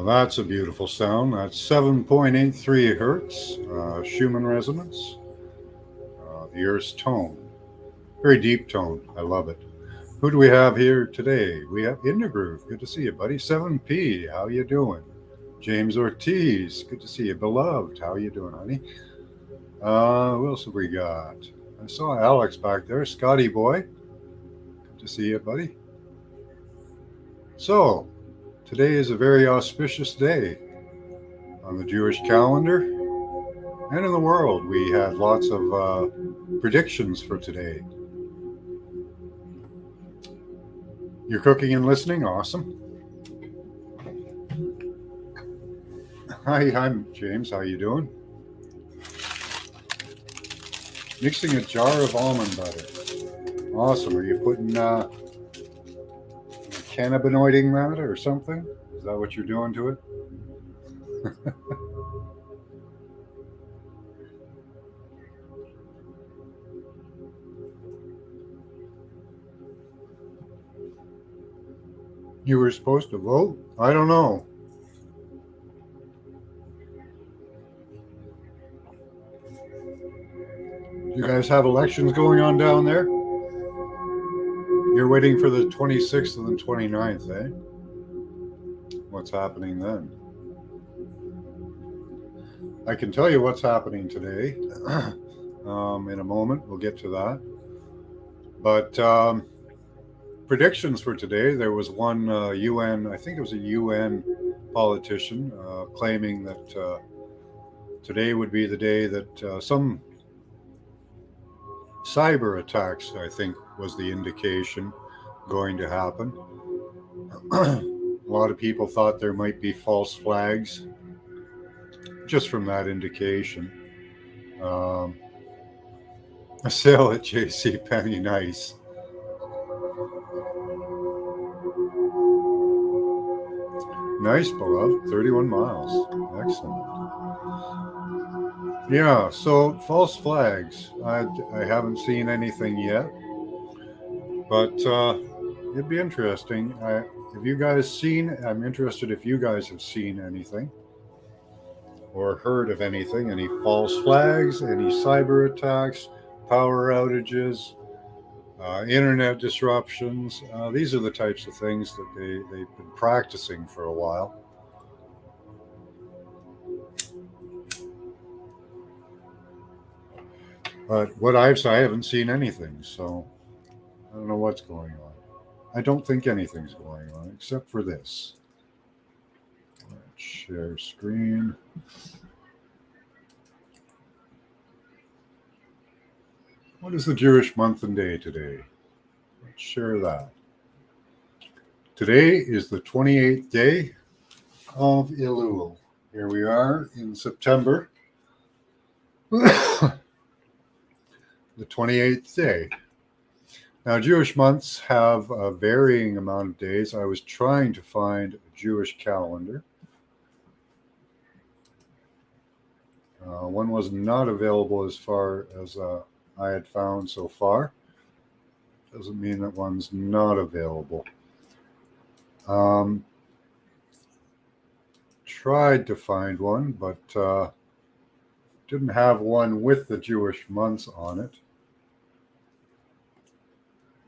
That's a beautiful sound. That's 7.83 hertz, Schumann resonance, the Earth's tone. Very deep tone. I love it. Who do we have here today? We have Intergroove. Good to see you, buddy. 7P. How you doing? James Ortiz. Good to see you. Beloved. How you doing, honey? Who else have we got? I saw Alex back there. Scotty boy. Good to see you, buddy. So, today is a very auspicious day on the Jewish calendar and in the world. We had lots of predictions for today. You're cooking and listening? Awesome. Hi, I'm James. How you doing? Mixing a jar of almond butter. Awesome. Are you putting cannabinoiding that or something? Is that what you're doing to it? You were supposed to vote? I don't know. You guys have elections going on down there? You're waiting for the 26th and the 29th, eh? What's happening then? I can tell you what's happening today. In a moment, we'll get to that. But predictions for today, there was one UN, I think it was a UN politician claiming that today would be the day that some cyber attacks, I think, was the indication going to happen. A lot of people thought there might be false flags just from that indication. A sale at J.C. Penney, nice. Nice, beloved. 31 miles. Excellent. Yeah, so false flags. I haven't seen anything yet, but it'd be interesting. Have you guys seen? I'm interested if you guys have seen anything or heard of anything. Any false flags? Any cyber attacks? Power outages? Internet disruptions? These are the types of things that they've been practicing for a while. But what I haven't seen anything, so I don't know what's going on. I don't think anything's going on except for this. Let's share screen. What is the Jewish month and day today? Let's share that. Today is the 28th day of Elul. Here we are in September. The 28th day. Now, Jewish months have a varying amount of days. I was trying to find a Jewish calendar. One was not available as far as I had found so far. Doesn't mean that one's not available. Tried to find one, but didn't have one with the Jewish months on it.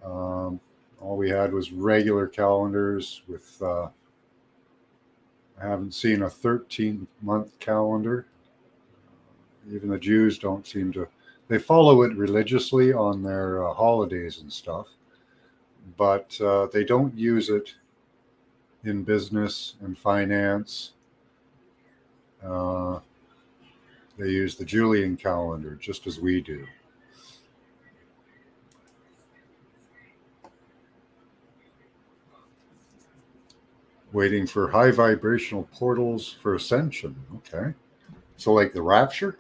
All we had was regular calendars with, I haven't seen a 13-month calendar. Even the Jews don't seem to, they follow it religiously on their holidays and stuff, but they don't use it in business and finance. They use the Julian calendar just as we do. Waiting for high vibrational portals for ascension. Okay. So like the rapture?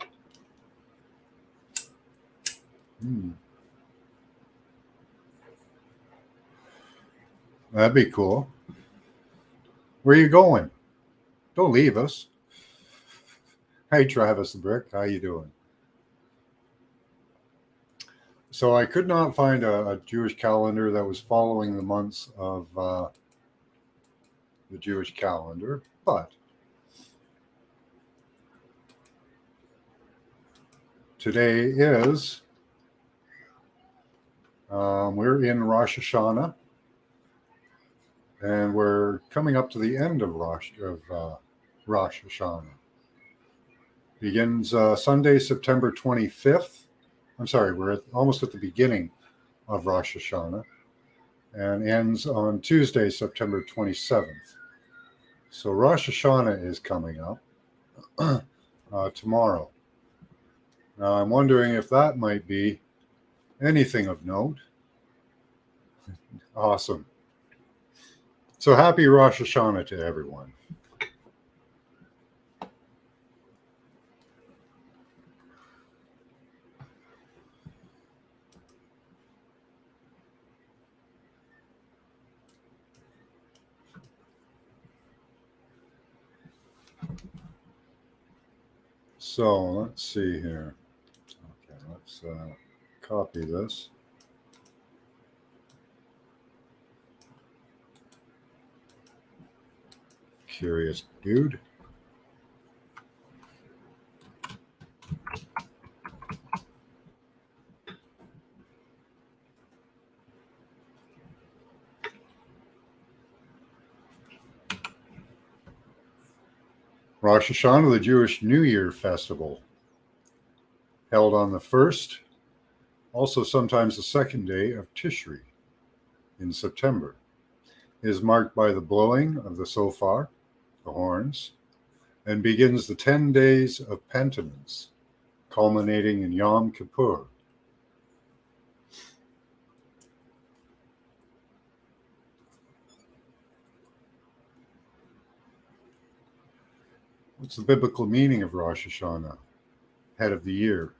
That'd be cool. Where are you going? Don't leave us. Hey, Travis the Brick, how you doing? So I could not find a Jewish calendar that was following the months of the Jewish calendar, but today is we're in Rosh Hashanah, and we're coming up to the end of Rosh Hashanah. Begins Sunday, September 25th. I'm sorry, we're almost at the beginning of Rosh Hashanah, and ends on Tuesday, September 27th. So Rosh Hashanah is coming up tomorrow. Now I'm wondering if that might be anything of note. Awesome. So happy Rosh Hashanah to everyone. So let's see here. Okay, let's copy this. Curious dude. Rosh Hashanah, the Jewish New Year festival, held on the first, also sometimes the second day of Tishri in September, is marked by the blowing of the shofar, the horns, and begins the 10 days of penitence, culminating in Yom Kippur. What's the biblical meaning of Rosh Hashanah, head of the year?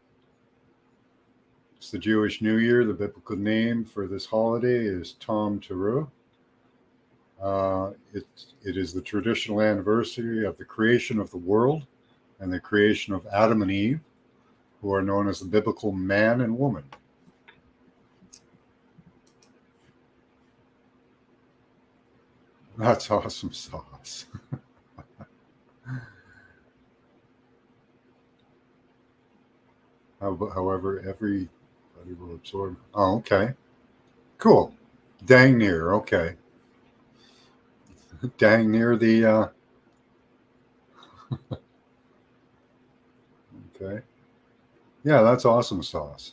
It's the Jewish New Year. The biblical name for this holiday is Tom Teruah. It is the traditional anniversary of the creation of the world and the creation of Adam and Eve, who are known as the biblical man and woman. That's awesome sauce. However, everybody will absorb. Oh, okay. Cool. Dang near. Okay. Dang near the. Okay. Yeah, that's awesome sauce.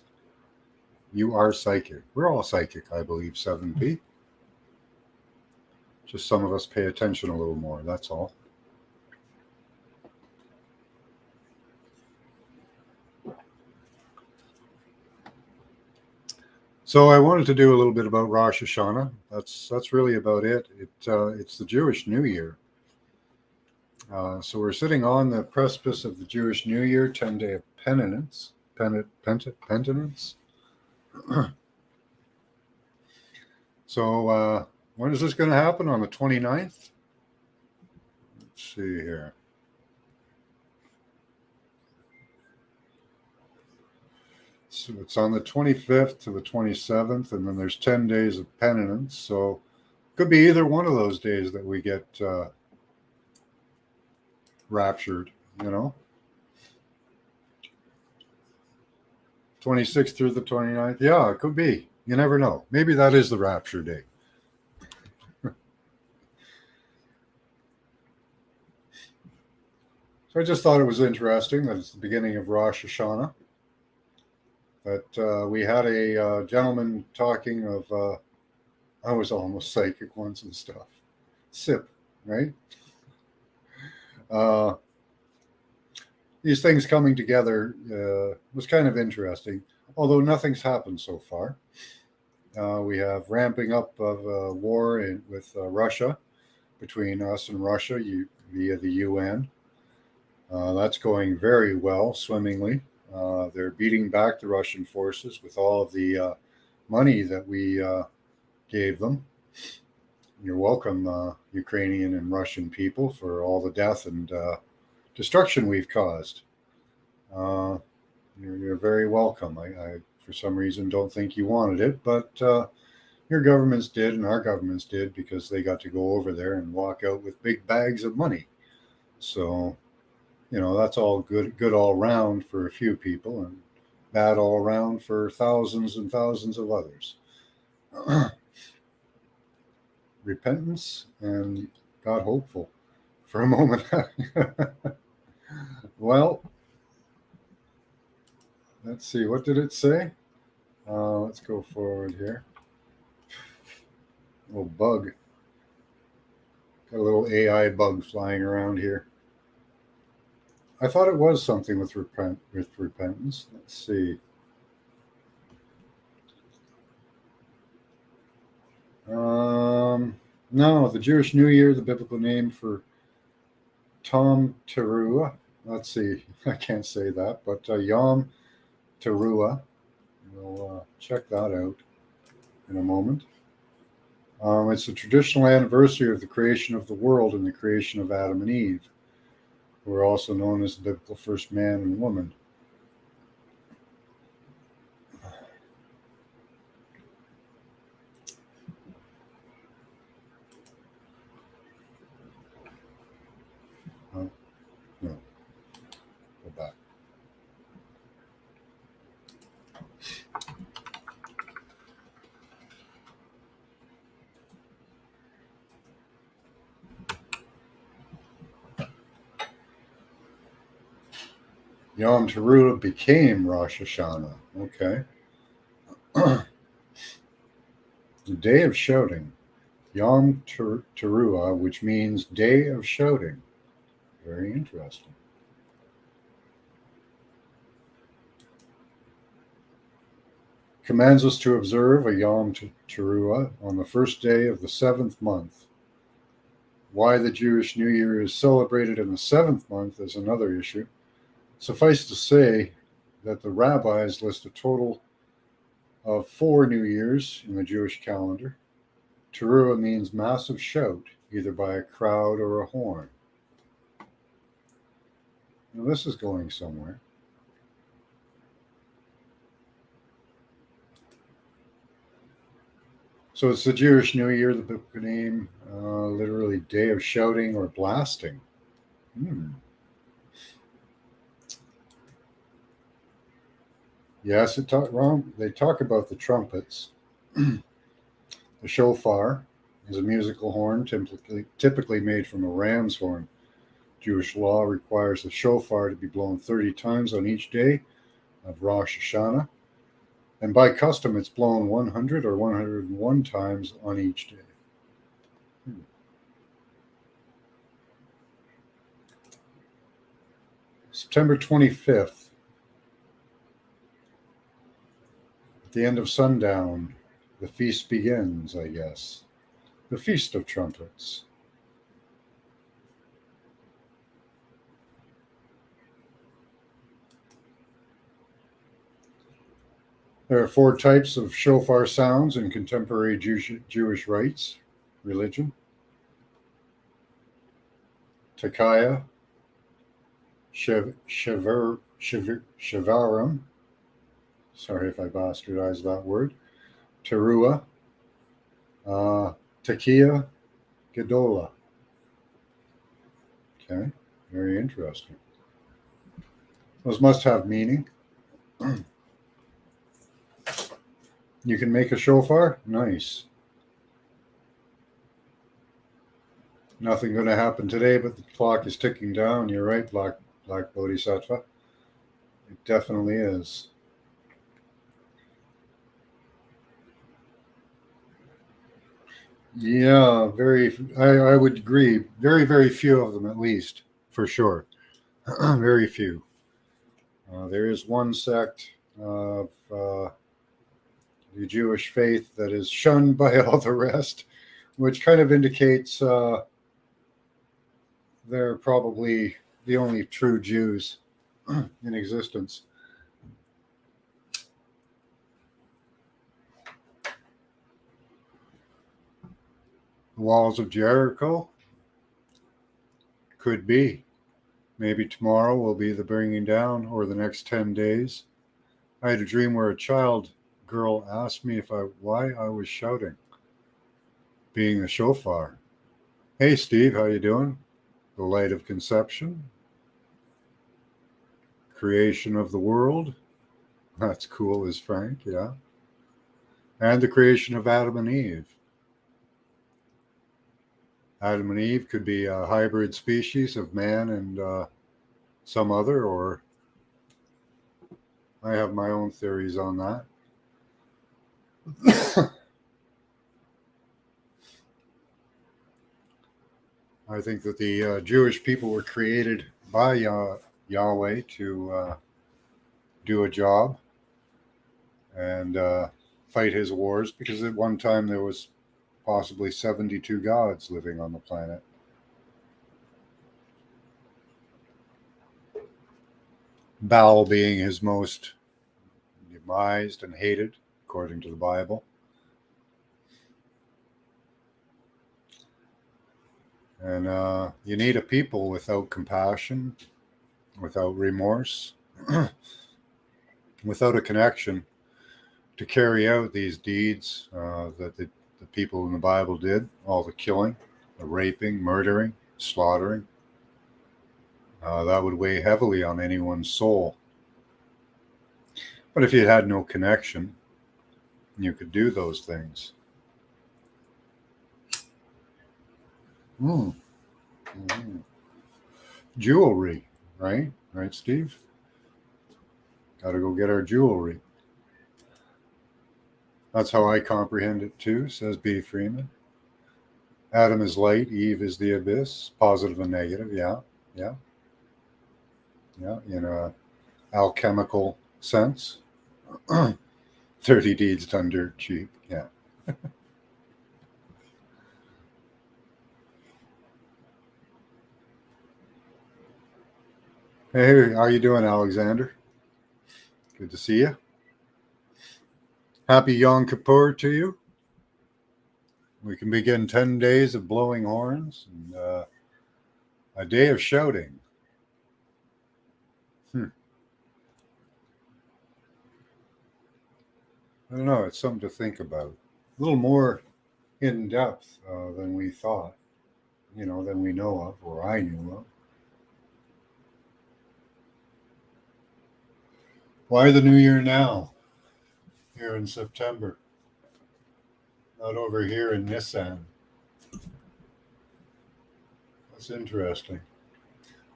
You are psychic. We're all psychic, I believe, 7P. Just some of us pay attention a little more. That's all. So I wanted to do a little bit about Rosh Hashanah. That's really about it. It's the Jewish New Year. So we're sitting on the precipice of the Jewish New Year, 10-day of penitence. Penitence. So when is this going to happen? On the 29th? Let's see here. So it's on the 25th to the 27th, and then there's 10 days of penitence. So it could be either one of those days that we get raptured, 26th through the 29th. Yeah, it could be. You never know. Maybe that is the rapture day. So I just thought it was interesting that it's the beginning of Rosh Hashanah. That we had a gentleman talking of, I was almost psychic once and stuff. SIP, right? These things coming together was kind of interesting, although nothing's happened so far. We have ramping up of war with Russia, between us and Russia via the UN. That's going very well, swimmingly. They're beating back the Russian forces with all of the money that we gave them. You're welcome, Ukrainian and Russian people, for all the death and destruction we've caused. You're very welcome. I, for some reason, don't think you wanted it, but your governments did, and our governments did, because they got to go over there and walk out with big bags of money. So, that's all good all round for a few people, and bad all around for thousands and thousands of others. Repentance and God hopeful for a moment. Well, let's see. What did it say? Let's go forward here. Little bug. Got a little AI bug flying around here. I thought it was something with repentance. Let's see. No, the Jewish New Year, the biblical name for Tom Teruah. Let's see. I can't say that, but Yom Teruah. We'll check that out in a moment. It's the traditional anniversary of the creation of the world and the creation of Adam and Eve, who are also known as the biblical first man and woman. No, go back. Yom Teruah became Rosh Hashanah. Okay. The Day of Shouting. Yom Teruah, which means Day of Shouting. Very interesting. Commands us to observe a Yom Teruah on the first day of the 7th month. Why the Jewish New Year is celebrated in the 7th month is another issue. Suffice to say that the rabbis list a total of 4 New Years in the Jewish calendar. Teruah means massive shout, either by a crowd or a horn. Now this is going somewhere. So it's the Jewish New Year, the biblical name, literally day of shouting or blasting. Yes, they talk about the trumpets. The shofar is a musical horn typically made from a ram's horn. Jewish law requires the shofar to be blown 30 times on each day of Rosh Hashanah. And by custom, it's blown 100 or 101 times on each day. September 25th, at the end of sundown, the feast begins, I guess. The Feast of Trumpets. There are 4 types of shofar sounds in contemporary Jewish rites, religion. Tekiah, Shevarim, sorry if I bastardized that word, Teruah, Tekiah, Gedolah. Okay, very interesting. Those must have meaning. You can make a shofar? Nice. Nothing going to happen today, but the clock is ticking down. You're right, Black Bodhisattva. It definitely is. Yeah, I would agree. Very, very few of them, at least, for sure. Very few. There is one sect of the Jewish faith that is shunned by all the rest, which kind of indicates they're probably the only true Jews in existence. The walls of Jericho? Could be. Maybe tomorrow will be the bringing down, or the next 10 days. I had a dream where a child girl asked me why I was shouting, being the shofar. Hey Steve, how you doing? The light of conception, creation of the world. That's cool, is Frank, yeah. And the creation of Adam and Eve. Adam and Eve could be a hybrid species of man and some other, or I have my own theories on that. I think that the Jewish people were created by Yahweh to do a job and fight his wars, because at one time there was possibly 72 gods living on the planet. Baal being his most demised and hated, according to the Bible. And you need a people without compassion, without remorse, without a connection to carry out these deeds that the people in the Bible did, all the killing, the raping, murdering, slaughtering. That would weigh heavily on anyone's soul. But if you had no connection, you could do those things. Jewelry, right? Right, Steve? Got to go get our jewelry. That's how I comprehend it too, says B. Freeman. Adam is light, Eve is the abyss, positive and negative, yeah, in a alchemical sense. 30 deeds done dirt cheap, yeah. Hey, how you doing, Alexander? Good to see you. Happy Yom Kippur to you. We can begin 10 days of blowing horns and a day of shouting. I don't know, it's something to think about. A little more in depth than we thought, than we know of, or I knew of. Why the new year now, here in September? Not over here in Nissan. That's interesting.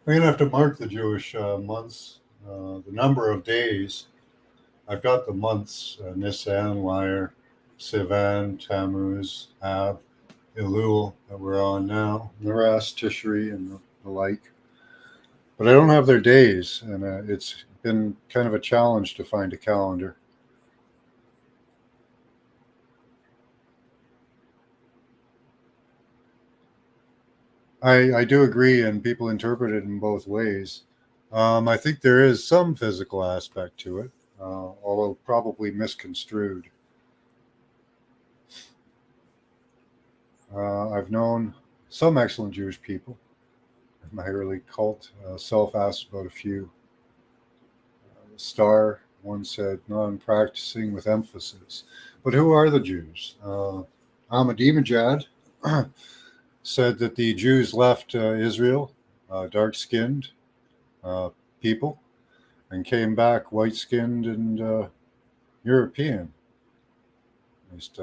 We're going to have to mark the Jewish months, the number of days. I've got the months, Nisan, Lyre, Sivan, Tammuz, Av, Elul that we're on now, the rest, Tishri and the like. But I don't have their days, and it's been kind of a challenge to find a calendar. I do agree, and people interpret it in both ways. I think there is some physical aspect to it, although probably misconstrued. I've known some excellent Jewish people in my early cult. Self asked about a few. Star once said, non-practicing with emphasis. But who are the Jews? Ahmadinejad said that the Jews left Israel, dark-skinned people, and came back white-skinned and European. At least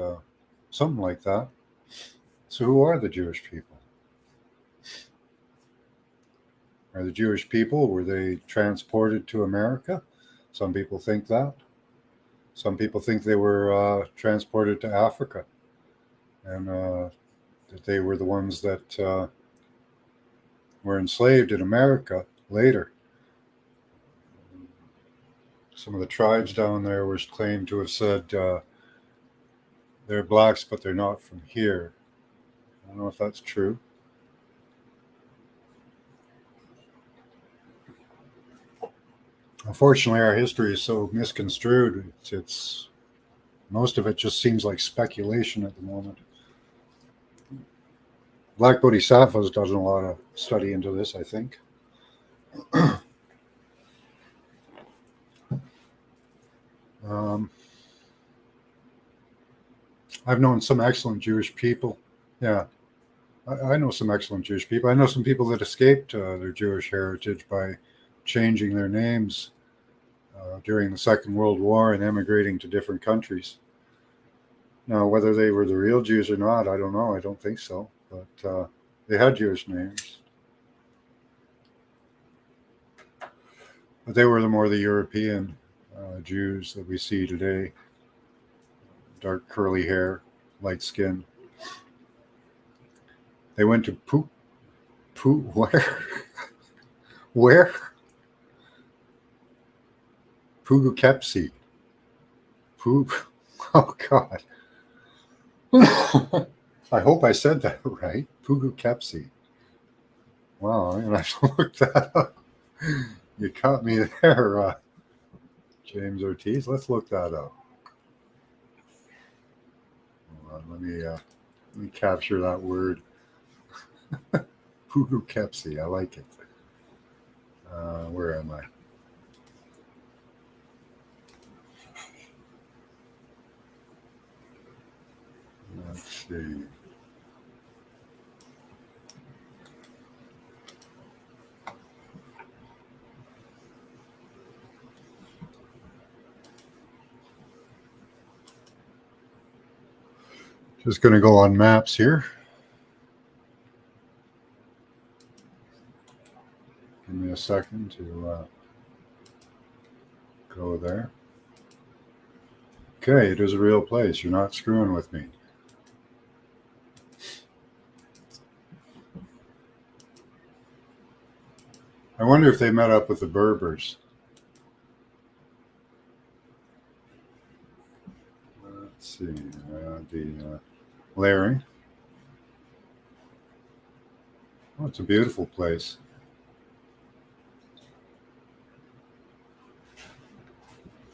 something like that. So who are the Jewish people? Are the Jewish people, were they transported to America? Some people think that. Some people think they were transported to Africa, and that they were the ones that were enslaved in America later. Some of the tribes down there were claimed to have said they're blacks, but they're not from here. I don't know if that's true. Unfortunately, our history is so misconstrued. It's most of it just seems like speculation at the moment. Black Bodhisattvas does a lot of study into this, I think. um, I've known some excellent Jewish people. Yeah, I know some excellent Jewish people. I know some people that escaped their Jewish heritage by changing their names during the Second World War and emigrating to different countries. Now, whether they were the real Jews or not, I don't know. I don't think so. But they had Jewish names. But they were the European Jews that we see today. Dark curly hair, light skin. They went to where? Where? Poughkeepsie. Oh, God. I hope I said that right. Poughkeepsie. Wow, I'm going to have to look that up. You caught me there, James Ortiz. Let's look that up. Hold on, let me capture that word. Poughkeepsie. I like it. Where am I? Let's see. Just going to go on maps here. Give me a second to go there. Okay, it is a real place. You're not screwing with me. I wonder if they met up with the Berbers. Let's see. The Larry. Oh, it's a beautiful place.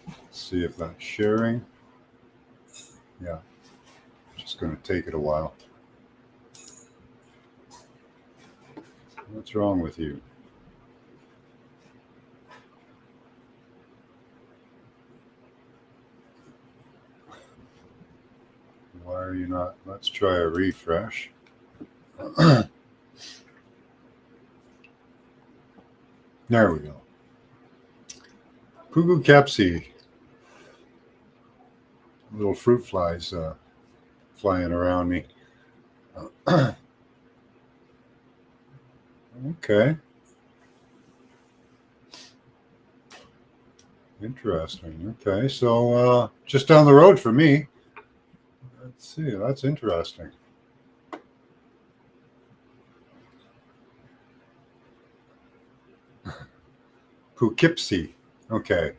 Let's see if that's sharing. Yeah. Just going to take it a while. What's wrong with you? Why are you not? Let's try a refresh. There we go. Poughkeepsie. Little fruit flies flying around me. Okay. Interesting. Okay, so just down the road from me. Let's see, that's interesting. Poughkeepsie. Okay.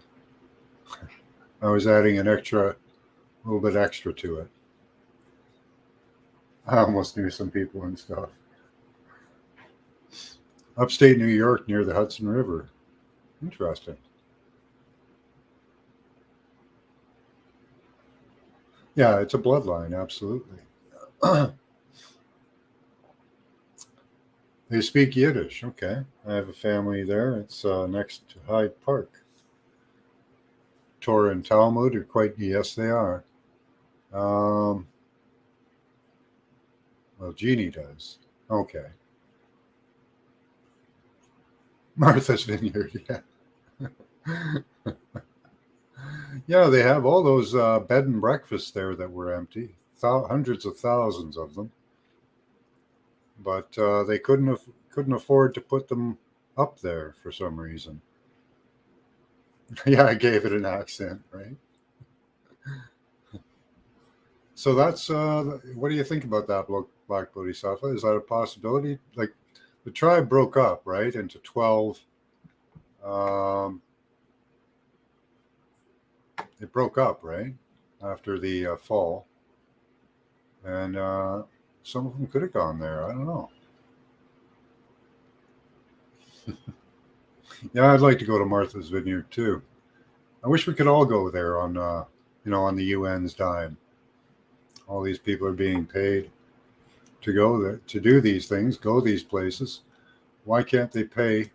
I was adding a little bit extra to it. I almost knew some people and stuff. Upstate New York near the Hudson River. Interesting. Yeah, it's a bloodline, absolutely. They speak Yiddish. Okay. I have a family there. It's next to Hyde Park. Torah and Talmud are quite, yes, they are. Well, Jeannie does. Okay. Martha's Vineyard, yeah. Yeah, they have all those bed and breakfasts there that were empty. Hundreds of thousands of them. But they couldn't afford to put them up there for some reason. Yeah, I gave it an accent, right? So that's what do you think about that, Black Bodhisattva? Is that a possibility? Like the tribe broke up, right, into 12. It broke up, right, after the fall, and some of them could have gone there. I don't know. Yeah, I'd like to go to Martha's Vineyard too. I wish we could all go there on, on the UN's dime. All these people are being paid. to go there, to do these things, go these places. Why can't they pay?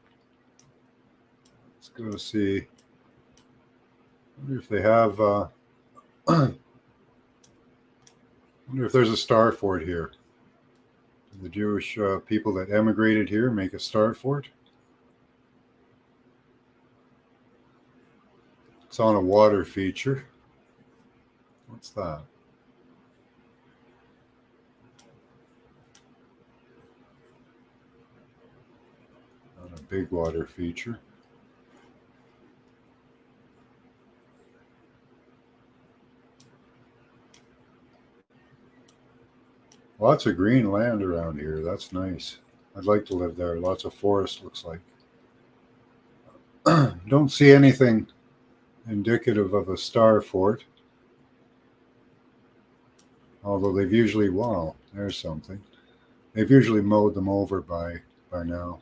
Let's go see. I wonder if they have. I wonder if there's a star fort here. Do the Jewish people that emigrated here make a star fort? It's on a water feature. What's that? Not a big water feature. Lots of green land around here. That's nice. I'd like to live there. Lots of forest, looks like. Don't see anything indicative of a star fort. Although they've usually, wow, there's something. They've usually mowed them over by now.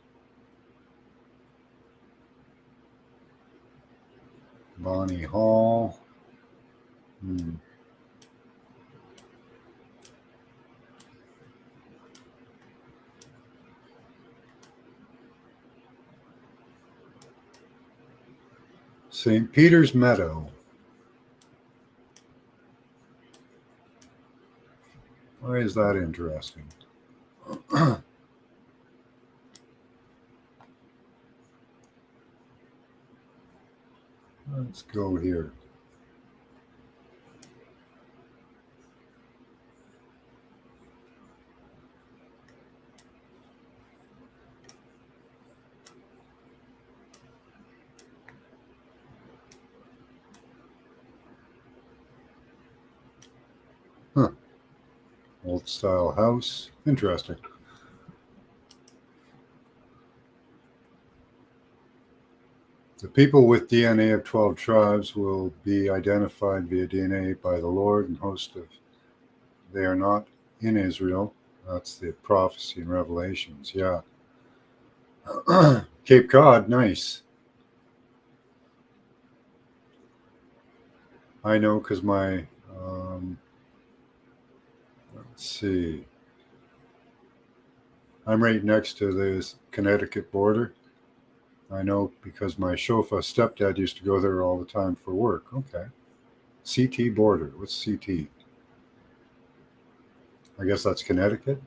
Bonnie Hall. St. Peter's Meadow. Why is that interesting? Let's go here. Huh. Old style house. Interesting. The people with DNA of 12 tribes will be identified via DNA by the Lord and host of. They are not in Israel. That's the prophecy in Revelations. Yeah. Cape Cod, nice. I know because my, let's see. I'm right next to the Connecticut border. I know because my chauffeur stepdad used to go there all the time for work. Okay. CT border. What's CT? I guess that's Connecticut.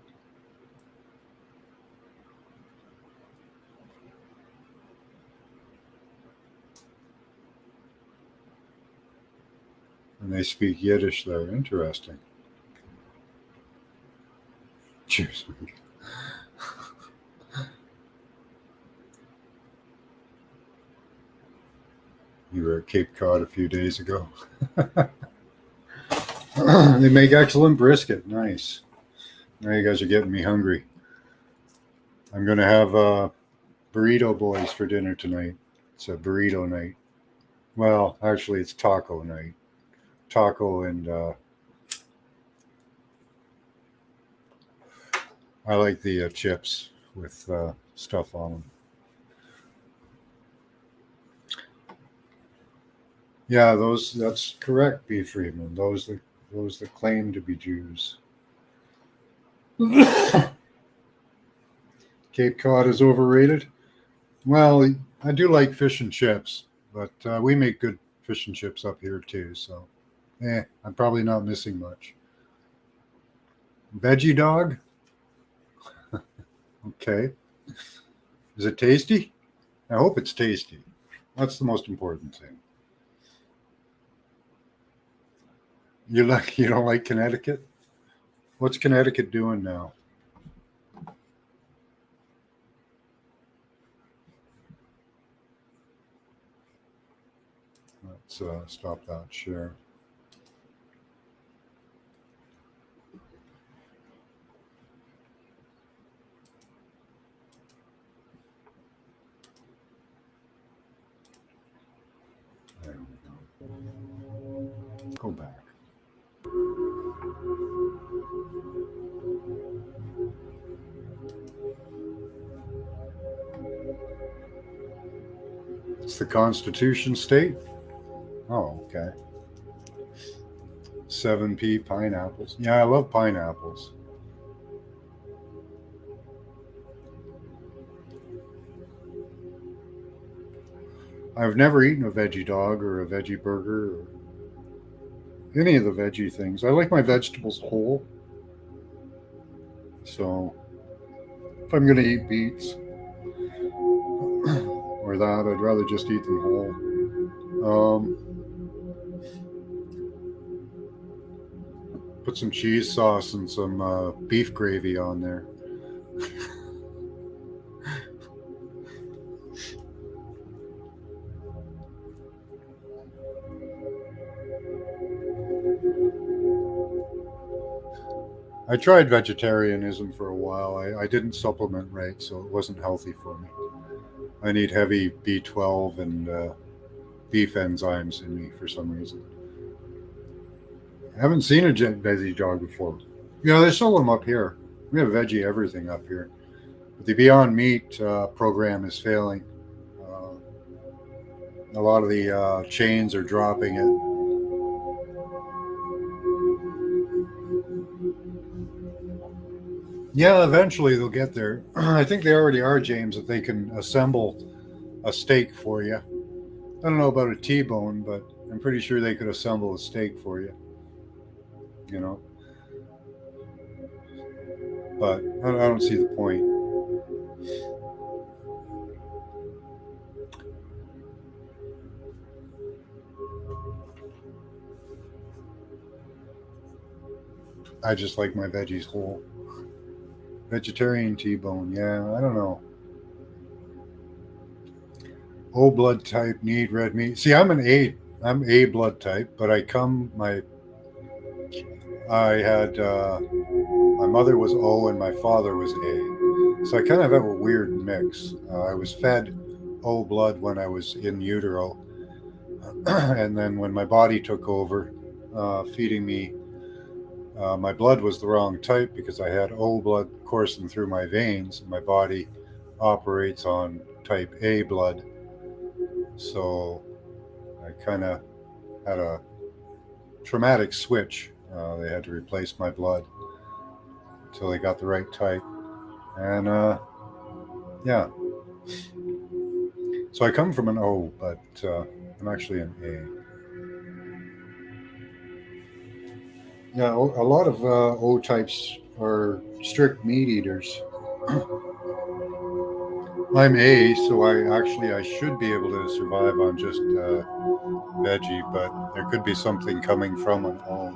And they speak Yiddish there. Interesting. Cheers. You were at Cape Cod a few days ago. They make excellent brisket. Nice. Now you guys are getting me hungry. I'm going to have burrito boys for dinner tonight. It's a burrito night. Well, actually, it's taco night. Taco and I like the chips with stuff on them. Yeah, that's correct, B. Friedman. Those that claim to be Jews. Cape Cod is overrated. Well, I do like fish and chips, but we make good fish and chips up here too. So, I'm probably not missing much. Veggie dog. Okay. Is it tasty? I hope it's tasty. That's the most important thing. You don't like Connecticut? What's Connecticut doing now? Let's stop that share. There we go. Go back. It's the Constitution State. Oh, okay. 7P pineapples. Yeah, I love pineapples. I've never eaten a veggie dog or a veggie burger or any of the veggie things. I like my vegetables whole. So if I'm going to eat beets or that, I'd rather just eat them whole. Put some cheese sauce and some beef gravy on there. I tried vegetarianism for a while. I didn't supplement right, so it wasn't healthy for me. I need heavy B12 and beef enzymes in me for some reason. I haven't seen a veggie dog before. Yeah, they sell them up here. We have veggie everything up here. But the Beyond Meat program is failing. A lot of the chains are dropping it. Yeah, eventually they'll get there. I think they already are, James, that they can assemble a steak for you. I don't know about a T-bone, but I'm pretty sure they could assemble a steak for you. You know, but I don't see the point. I just like my veggies whole. Vegetarian T-bone, yeah, I don't know. O blood type, need red meat. See, I'm A blood type, but I had my mother was O and my father was A, so I kind of have a weird mix. I was fed O blood when I was in utero, and then when my body took over, feeding me, my blood was the wrong type because I had O blood coursing through my veins. My body operates on type A blood, so I kind of had a traumatic switch. They had to replace my blood until they got the right type, and yeah. So I come from an O, but I'm actually an A. Yeah, a lot of O types are strict meat eaters. I'm A, so I should be able to survive on just veggie, but there could be something coming from an O.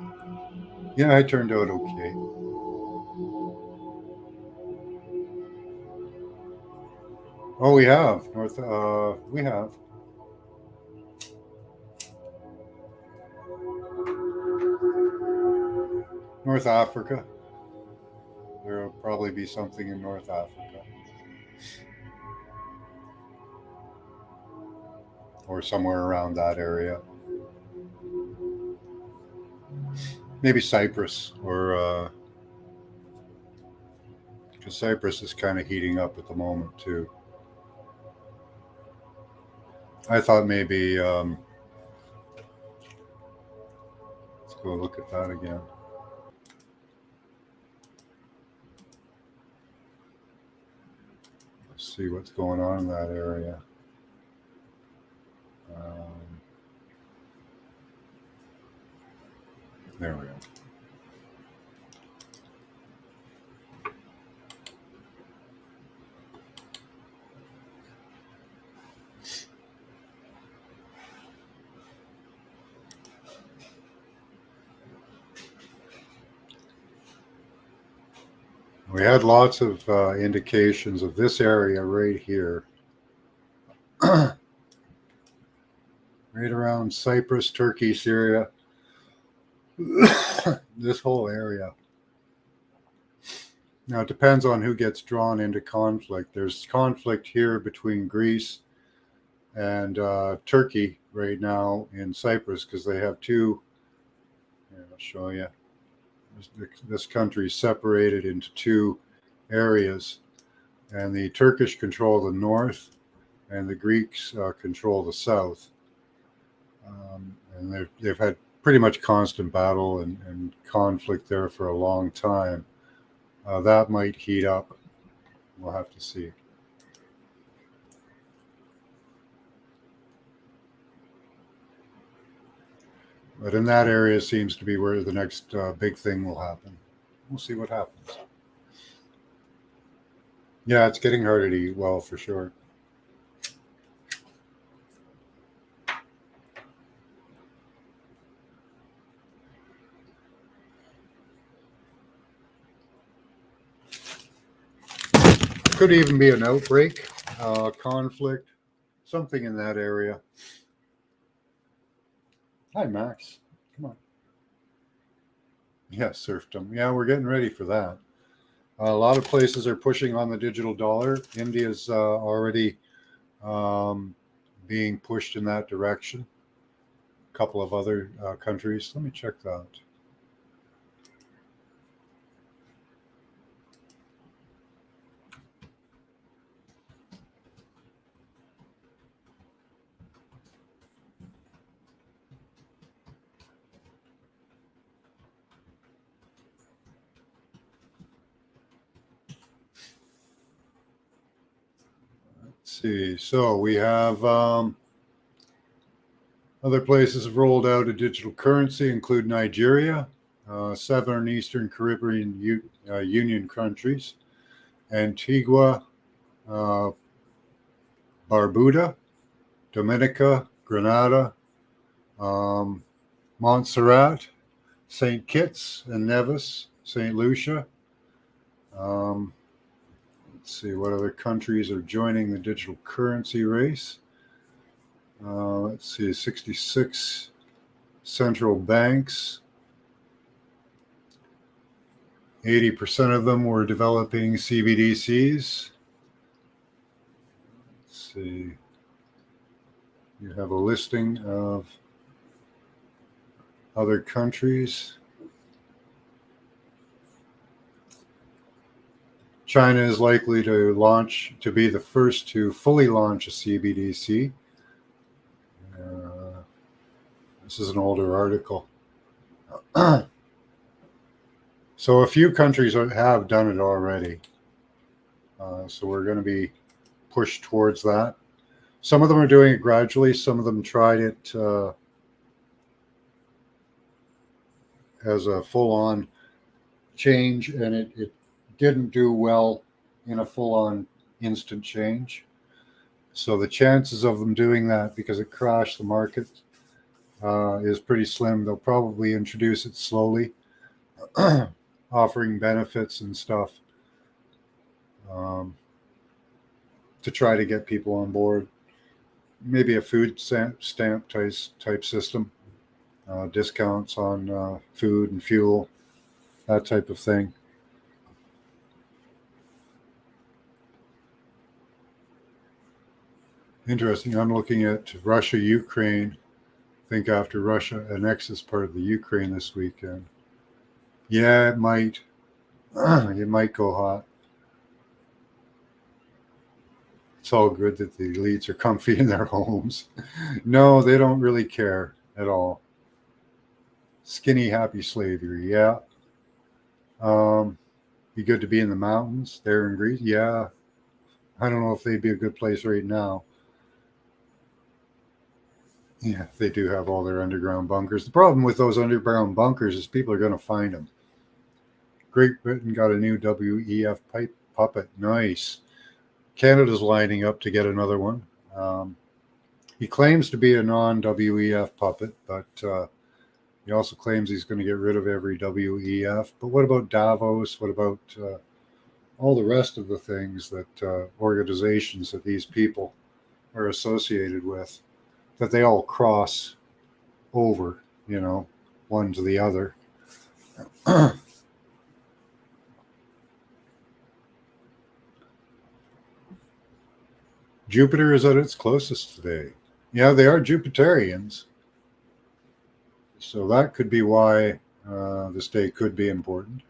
Yeah, I turned out okay. Oh, we have North. We have North Africa. There will probably be something in North Africa or somewhere around that area. Maybe Cyprus, or because Cyprus is kind of heating up at the moment too. I thought maybe let's go look at that again. Let's see what's going on in that area. There we go. We had lots of indications of this area right here, right around Cyprus, Turkey, Syria, this whole area. Now, it depends on who gets drawn into conflict. There's conflict here between Greece and Turkey right now in Cyprus because they have two. Here, I'll show you. This country is separated into two areas, and the Turkish control the north, and the Greeks control the south. And they've had pretty much constant battle and conflict there for a long time. That might heat up. We'll have to see. But in that area seems to be where the next big thing will happen. We'll see what happens. Yeah, it's getting harder to eat well for sure. Could even be an outbreak, conflict, something in that area. Hi, Max. Come on. Yeah, serfdom. Yeah, we're getting ready for that. A lot of places are pushing on the digital dollar. India's already being pushed in that direction. A couple of other countries. Let me check that. Let's see. So we have other places have rolled out a digital currency, include Nigeria, Southern Eastern Caribbean Union countries, Antigua, Barbuda, Dominica, Grenada, Montserrat, St. Kitts and Nevis, St. Lucia. Let's see what other countries are joining the digital currency race. Let's see, 66 central banks. 80% of them were developing CBDCs. Let's see. You have a listing of other countries. China is likely to be the first to fully launch a CBDC. This is an older article. So a few countries have done it already. So we're going to be pushed towards that. Some of them are doing it gradually. Some of them tried it as a full-on change, and it didn't do well in a full-on instant change. So the chances of them doing that, because it crashed the market, is pretty slim. They'll probably introduce it slowly, offering benefits and stuff to try to get people on board. Maybe a food stamp type system, discounts on food and fuel, that type of thing. Interesting. I'm looking at Russia, Ukraine. I think after Russia annexes part of the Ukraine this weekend. Yeah, it might. It might go hot. It's all good that the elites are comfy in their homes. No, they don't really care at all. Skinny, happy slavery. Yeah. Be good to be in the mountains there in Greece. Yeah. I don't know if they'd be a good place right now. Yeah, they do have all their underground bunkers. The problem with those underground bunkers is people are going to find them. Great Britain got a new WEF puppet. Nice. Canada's lining up to get another one. He claims to be a non-WEF puppet, but he also claims he's going to get rid of every WEF. But what about Davos? What about all the rest of the things that organizations that these people are associated with, that they all cross over, one to the other? Jupiter is at its closest today. Yeah, they are Jupiterians. So that could be why this day could be important.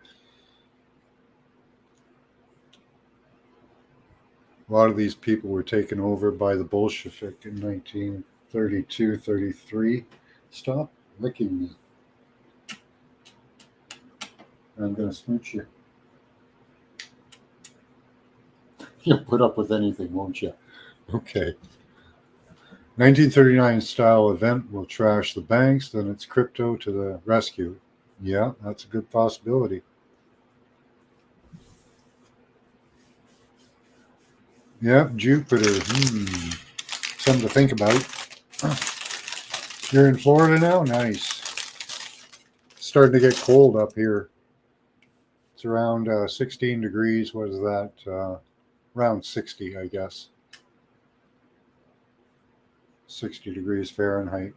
A lot of these people were taken over by the Bolshevik in 1932, 33. Stop licking me. I'm going to smooch you. You'll put up with anything, won't you? Okay. 1939 style event will trash the banks, then it's crypto to the rescue. Yeah, that's a good possibility. Yep, Jupiter. Something to think about. You're in Florida now? Nice. It's starting to get cold up here. It's around 16 degrees. What is that? Around 60, I guess. 60 degrees Fahrenheit.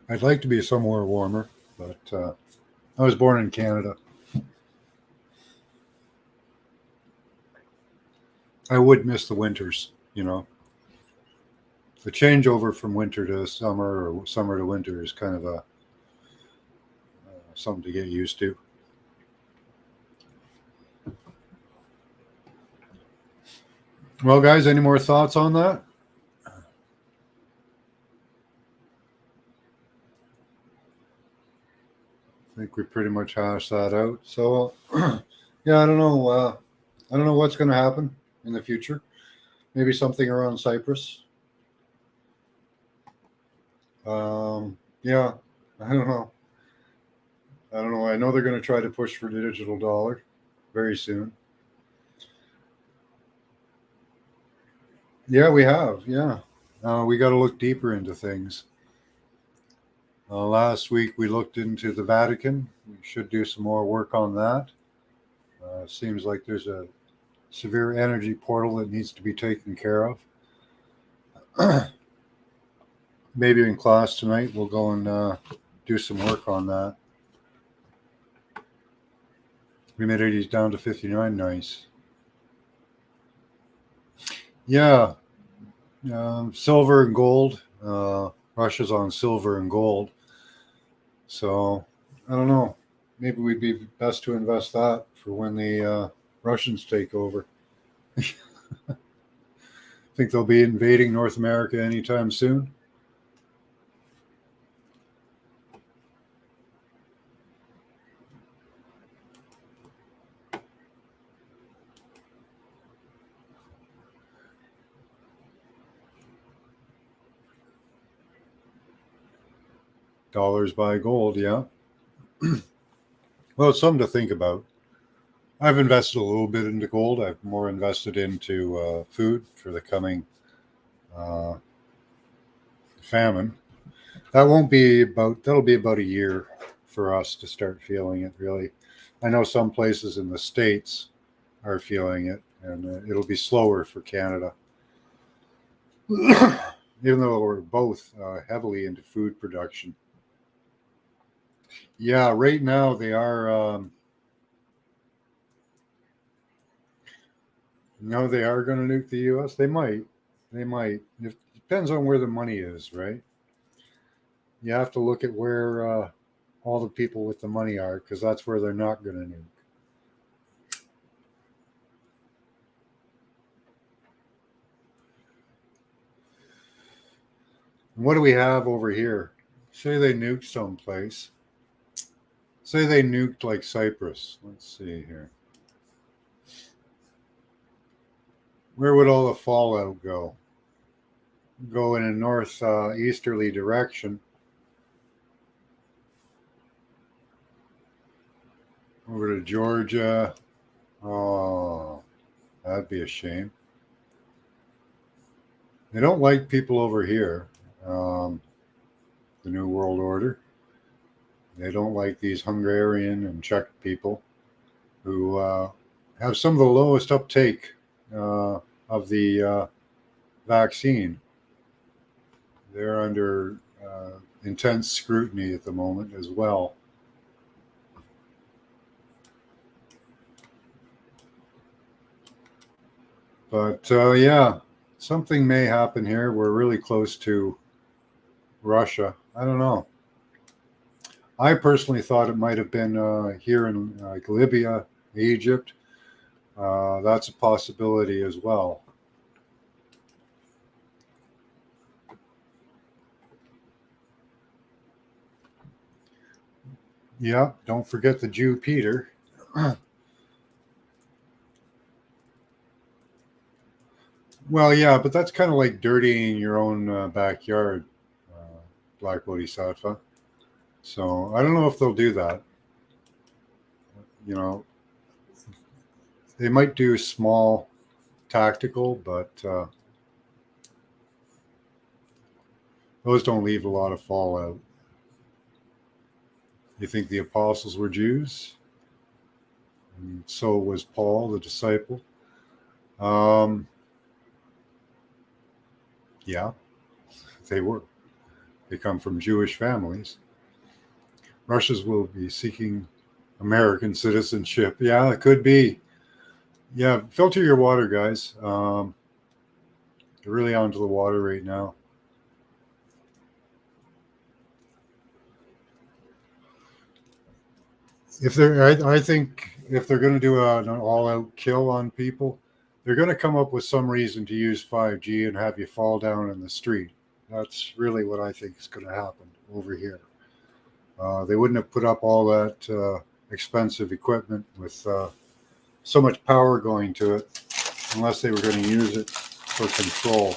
I'd like to be somewhere warmer, but I was born in Canada. I would miss the winters, you know. The changeover from winter to summer or summer to winter is kind of a something to get used to. Well, guys, any more thoughts on that? I think we pretty much hashed that out. So, yeah, I don't know. I don't know what's going to happen in the future. Maybe something around Cyprus. Yeah, I don't know. I don't know. I know they're going to try to push for the digital dollar very soon. Yeah, we have. Yeah, we got to look deeper into things. Last week we looked into the Vatican. We should do some more work on that. Seems like there's a severe energy portal that needs to be taken care of. Maybe in class tonight we'll go and do some work on that. Humidity's down to 59. Nice. Yeah. Silver and gold. Russia's on silver and gold. So I don't know. Maybe we'd be best to invest that for when the Russians take over. Think they'll be invading North America anytime soon? Dollars buy gold, yeah. Well, it's something to think about. I've invested a little bit into gold. I've more invested into food for the coming uh, famine. That'll be about a year for us to start feeling it, really. I know some places in the States are feeling it, and it'll be slower for Canada. Even though we're both heavily into food production. Yeah, right now they are. No, they are going to nuke the U.S. They might. They might. It depends on where the money is, right? You have to look at where all the people with the money are, because that's where they're not going to nuke. And what do we have over here? Say they nuked someplace. Say they nuked like Cyprus. Let's see here. Where would all the fallout go? Go in a north easterly direction over to Georgia. Oh, that'd be a shame. They don't like people over here. Um, the New World Order. They don't like these Hungarian and Czech people who have some of the lowest uptake of the vaccine. They're under intense scrutiny at the moment as well. But yeah, something may happen here. We're really close to Russia. I don't know. I personally thought it might have been here in Libya, Egypt. That's a possibility as well. Yeah, don't forget the Jew Peter. Well, yeah, but that's kind of like dirtying your own backyard, uh, Black Bodhisattva. So I don't know if they'll do that. You know, they might do small tactical, but those don't leave a lot of fallout. You think the apostles were Jews? And so was Paul, the disciple. Um, yeah, they were. They come from Jewish families. Russians will be seeking American citizenship. Yeah, it could be. Yeah, filter your water, guys. You're really onto the water right now. If they're, I think if they're going to do an all-out kill on people, they're going to come up with some reason to use 5G and have you fall down in the street. That's really what I think is going to happen over here. They wouldn't have put up all that expensive equipment with so much power going to it unless they were going to use it for control.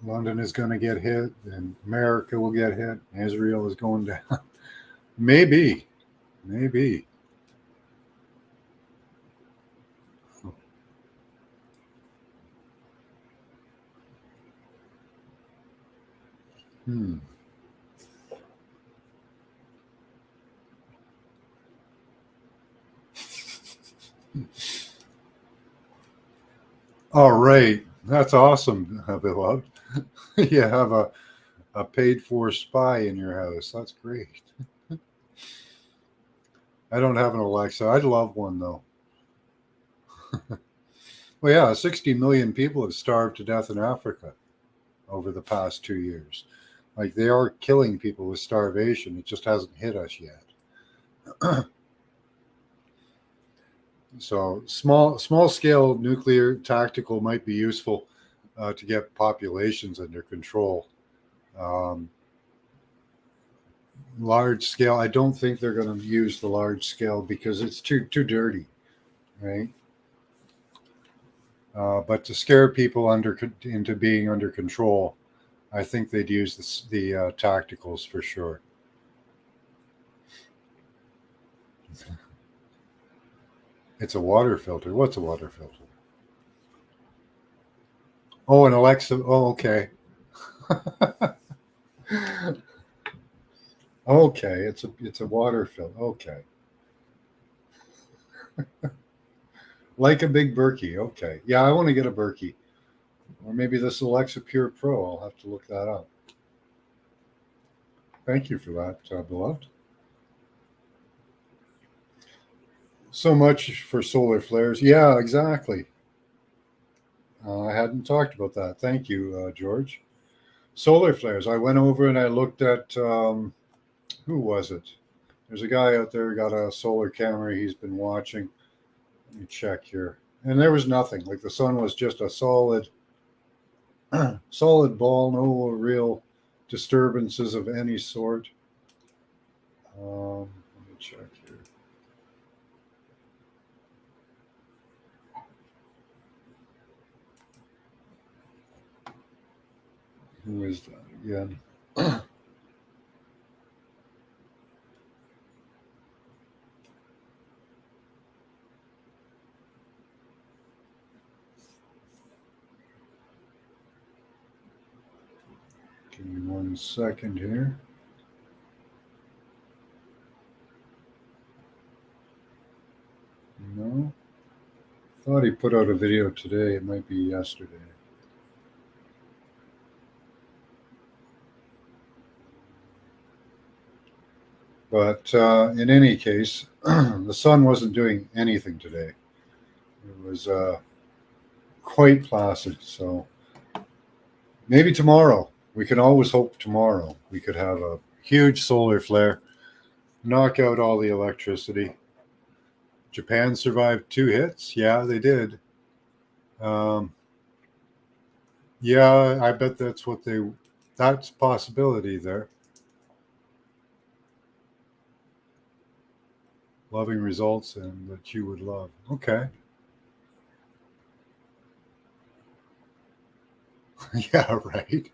London is going to get hit, and America will get hit. Israel is going down. Maybe, maybe. Hmm. All right, that's awesome, beloved. You have a paid for spy in your house. That's great. I don't have an Alexa. I'd love one though. Well, yeah, 60 million people have starved to death in Africa over the past 2 years. Like they are killing people with starvation. It just hasn't hit us yet. So small scale nuclear tactical might be useful to get populations under control. Um, Large scale, I don't think they're going to use the large scale because it's too dirty, right? But to scare people into being under control, I think they'd use the tacticals for sure. It's a water filter. What's a water filter? Oh, an Alexa. Oh, okay. Okay, it's a water filter. Okay, like a big Berkey. Okay, yeah, I want to get a Berkey, or maybe this Alexa Pure Pro. I'll have to look that up. Thank you for that, beloved. So much for solar flares. Yeah, exactly. I hadn't talked about that. Thank you, George. Solar flares. I went over and I looked at who was it? There's a guy out there who got a solar camera he's been watching. Let me check here. And there was nothing. Like the sun was just a solid ball, no real disturbances of any sort. Let me check here. Who is that again? Give me 1 second here. No. Thought he put out a video today. It might be yesterday. But in any case, the sun wasn't doing anything today. It was quite placid. So maybe tomorrow. We can always hope tomorrow we could have a huge solar flare, knock out all the electricity. Japan survived 2 hits. Yeah, they did. Um, Yeah, I bet that's a possibility there. Loving results and that you would love. Okay. Yeah, right.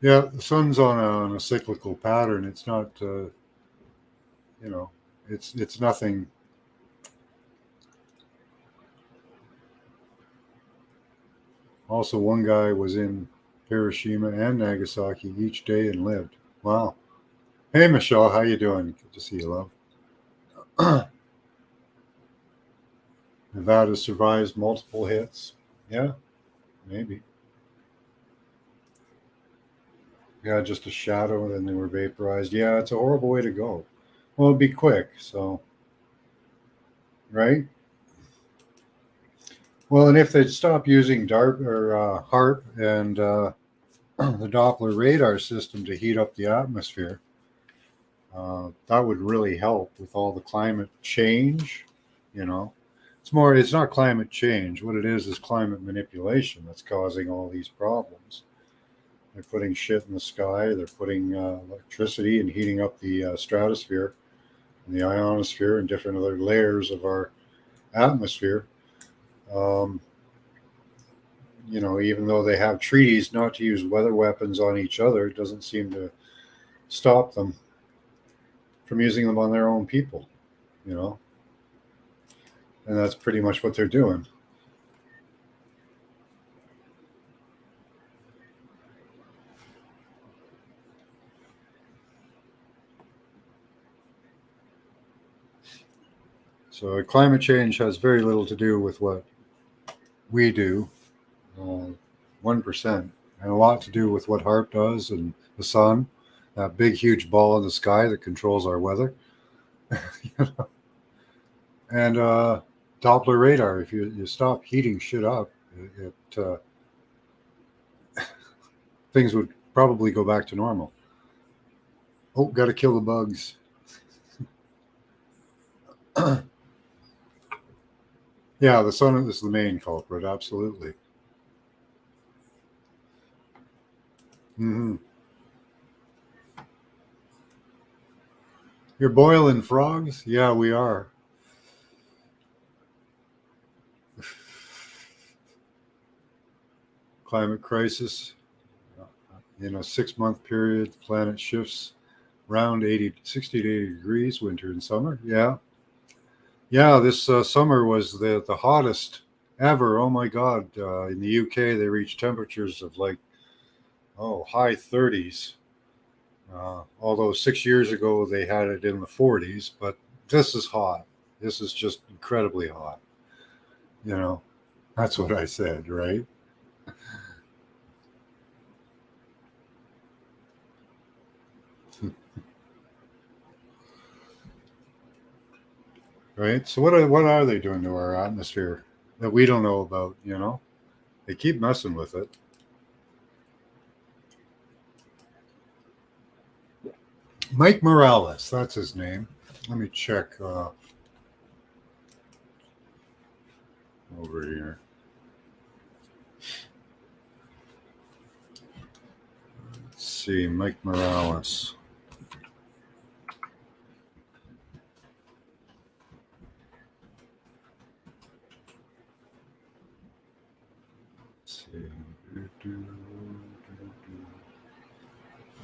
Yeah, the sun's on a cyclical pattern. It's not, you know, it's nothing. Also, one guy was in Hiroshima and Nagasaki each day and lived. Wow. Hey, Michelle, how you doing? Good to see you, love. Nevada survives multiple hits. Yeah, maybe. Yeah, just a shadow, and then they were vaporized. Yeah, it's a horrible way to go. Well, it'd be quick, so right. Well, and if they'd stop using DART or HARP and the Doppler radar system to heat up the atmosphere, that would really help with all the climate change. You know, it's not climate change. What it is climate manipulation that's causing all these problems. They're putting shit in the sky. They're putting electricity and heating up the stratosphere and the ionosphere and different other layers of our atmosphere. Um, even though they have treaties not to use weather weapons on each other, it doesn't seem to stop them from using them on their own people, you know, and that's pretty much what they're doing. So climate change has very little to do with what we do, 1%, and a lot to do with what HARP does and the sun, that big, huge ball in the sky that controls our weather. And Doppler radar, if you stop heating shit up, things would probably go back to normal. Oh, got to kill the bugs. Yeah, the sun is the main culprit, absolutely. Hmm. You're boiling frogs? Yeah, we are. Climate crisis. In a 6 month period, the planet shifts around 60 to 80 degrees, winter and summer. Yeah. Yeah, this summer was the hottest ever. Oh my God. In the UK, they reached temperatures of like, high 30s. Although 6 years ago they had it in the 40s, but this is hot. This is just incredibly hot. You know, that's what I said, right? Right. So what are they doing to our atmosphere that we don't know about? They keep messing with it. Mike Morales, that's his name. Let me check over here. Let's see, Mike Morales. Let's see.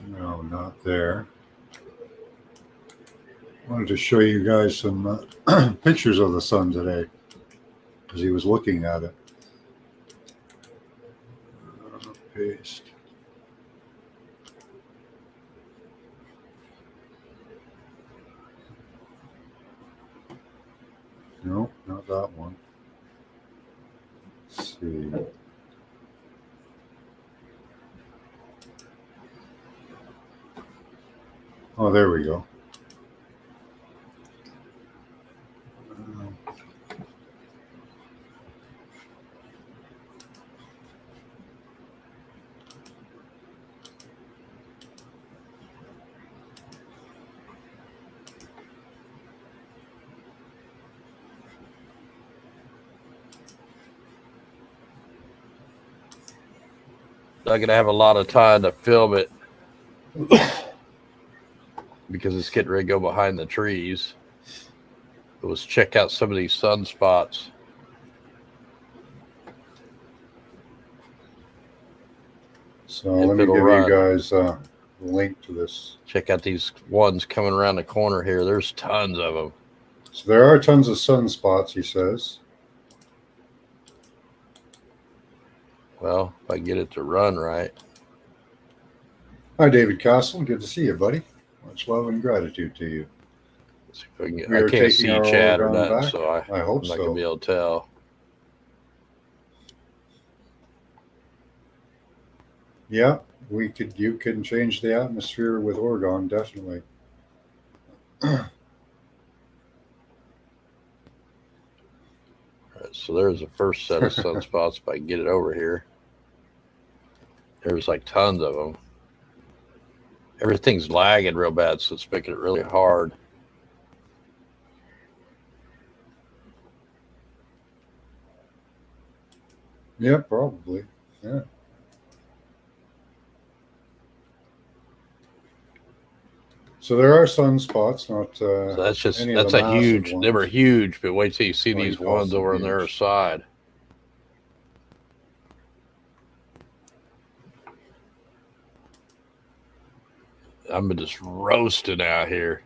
No, not there. I wanted to show you guys some pictures of the sun today because he was looking at it. Paste. No, not that one. Let's see. Oh, there we go. not gonna have a lot of time to film it because it's getting ready to go behind the trees. But let's check out some of these sunspots. So let me give you guys a link to this. Check out these ones coming around the corner here. There's tons of them. So there are tons of sunspots, he says. Well, if I get it to run right. Hi, David Castle. Good to see you, buddy. Much love and gratitude to you. I can't see chat or nothing, so I hope I'm not going to be able to tell. Yeah, you can change the atmosphere with Oregon, definitely. Right, so there's the first set of sunspots. If I can get it over here. There's like tons of them. Everything's lagging real bad, so it's making it really hard. Yeah, probably. Yeah. So there are sunspots, not. So that's a huge. Ones. They were huge, but wait till you see these ones over on their side. I'm just roasting out here.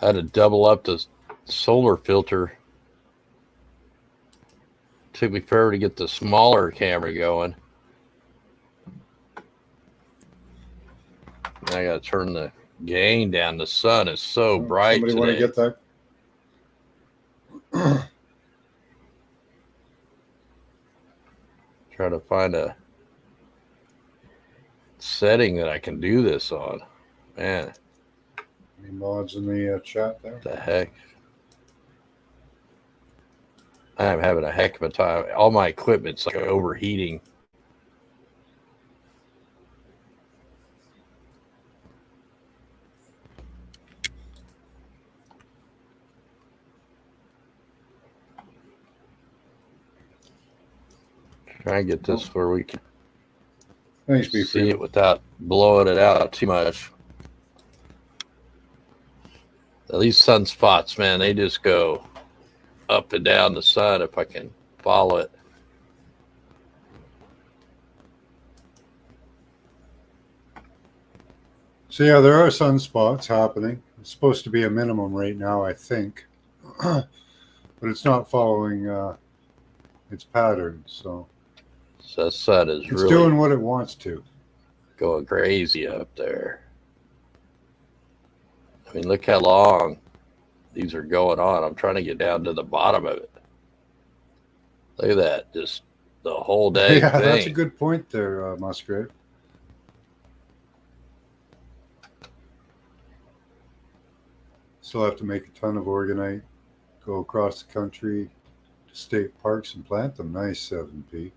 I had to double up the solar filter. Took me forever to get the smaller camera going. I got to turn the gain down. The sun is so bright today. Want to get that? Try to find a setting that I can do this on. Man. Any mods in the chat there? What the heck? I am having a heck of a time. All my equipment's like overheating. Try and get this where we can see it without blowing it out too much. These sunspots, man, they just go up and down the sun if I can follow it. So yeah, there are sunspots happening. It's supposed to be a minimum right now, I think, but it's not following its pattern. So the sun is really doing what it wants to. Going crazy up there. I mean, look how long these are going on. I'm trying to get down to the bottom of it. Look at that. Just the whole day. Yeah, that's a good point there, Musgrave. Still have to make a ton of Orgonite, go across the country to state parks and plant them. Nice, 7P.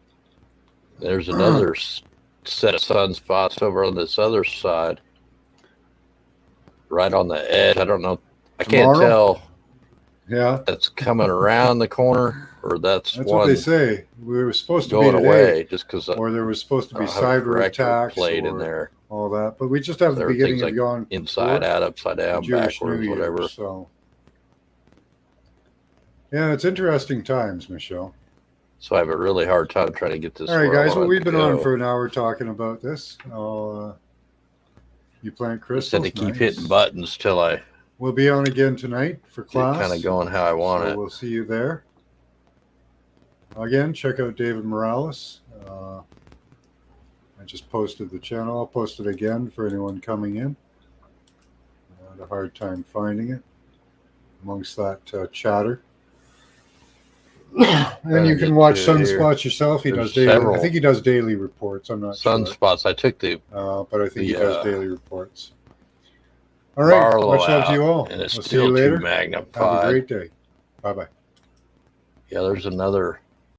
There's another set of sunspots over on this other side. Right on the edge. I don't know. I can't tell. Yeah. That's coming around the corner or that's one what they say. We were supposed to going be away just because. Or there was supposed to be cyber attacks played in there. All that. But we just have the beginning of Yom Kippur. Inside out, upside down, backwards, whatever. So. Yeah, it's interesting times, Michelle. So I have a really hard time trying to get this. All right, guys. Well, we've been on for an hour talking about this. You plant crystals. Instead to keep hitting buttons till I. We'll be on again tonight for class. Kind of going how I want it. We'll see you there. Again, check out David Morales. I just posted the channel. I'll post it again for anyone coming in. I had a hard time finding it amongst that chatter. And you can watch Sunspots yourself. He does daily. I think he does daily reports. I'm not sure. Sunspots. I took the. But I think he does daily reports. All right. Much love to you all. And it's we'll still see you later. Magnified. Have a great day. Bye bye. Yeah, there's another